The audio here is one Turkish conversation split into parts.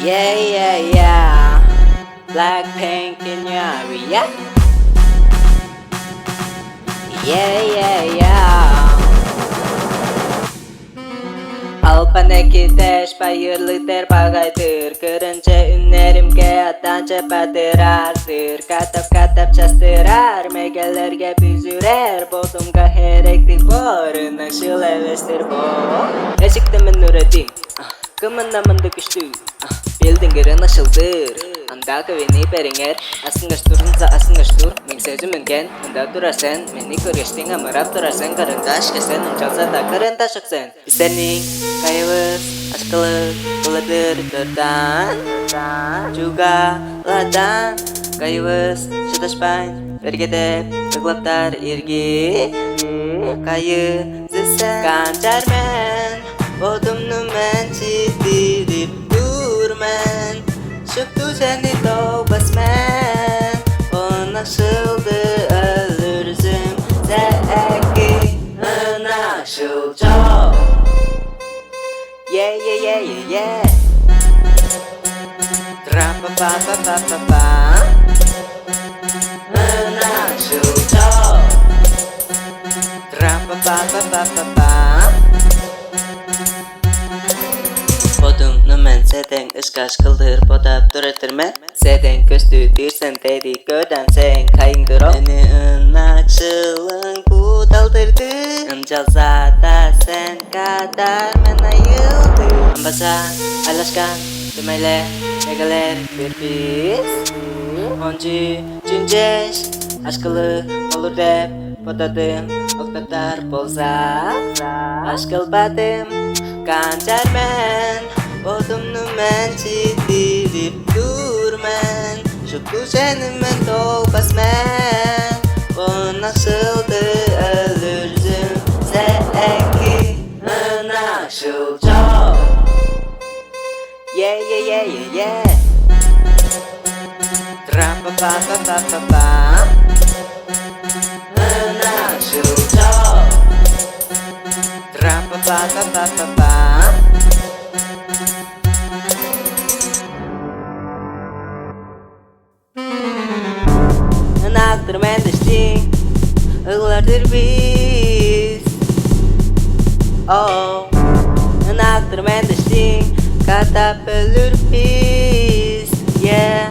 Yeah, yeah, yeah. Blackpink in your area. Yeah, yeah, yeah. Alpaneki teş bayırlı terpagaydır. Kırınca ünlerimge atanca patırardır. Katap çastırar megelerge büzürer. Bodumga hereklik bor. Naşıl hevestir bu. Eşiktimin üretim Kımınamın döküştü Bildiğin gırın aşıldır Anda kavini peringer Asıngaş turunsa asıngaş tur Min sözümün gen Anda durasen Meni körgeçtin amarap durasen Karındaş kesen Uncalsa da karındaş aksen Bisening Kayavız Aşkılık Kuladır Dördan Juga Ladan Kayavız Şutaşpayn Bergedep Tıklaptar irgi Kayı Zesen Kancarmen Bodumnu men çitirip durmen Şıktı seni tobas men O nasıldı ölürsün Zeki Nasıl çok Yeah yeah yeah yeah yeah Trapa pa pa pa pa pa Nasıl çok Trapa pa pa pa pa pa Bodumnu men seden ışkaş kıldır Bodap duratırmen Seden köstüdürsen dedi göden sen kayındır o Beni ınakşılın budaldırdı Incalsa da sen kadar men ayıldı Ambasa alaşkan Tümeyle megaler bir biz Oncu cünceş Aşkılı olur dep Bodadım oktatar bolsa Aşkıl badım Kancarmen Bodumnu men çitirip durmen Şıkkı seni men tobas men O nasıldı ölürsün Zeki Nasıl çok Yeah yeah yeah yeah yeah Trapa pa pa pa pa pa Nasıl çok Trapa pa pa pa pa pa Enaktır mendeştin Iğlardır biz Oh Enaktır mendeştin Katap ölür biz Yeah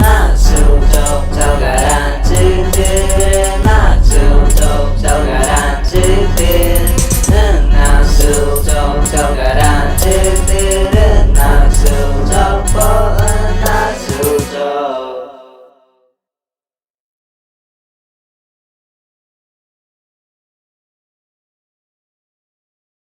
Nasıl çok çok garantidir Nasıl çok çok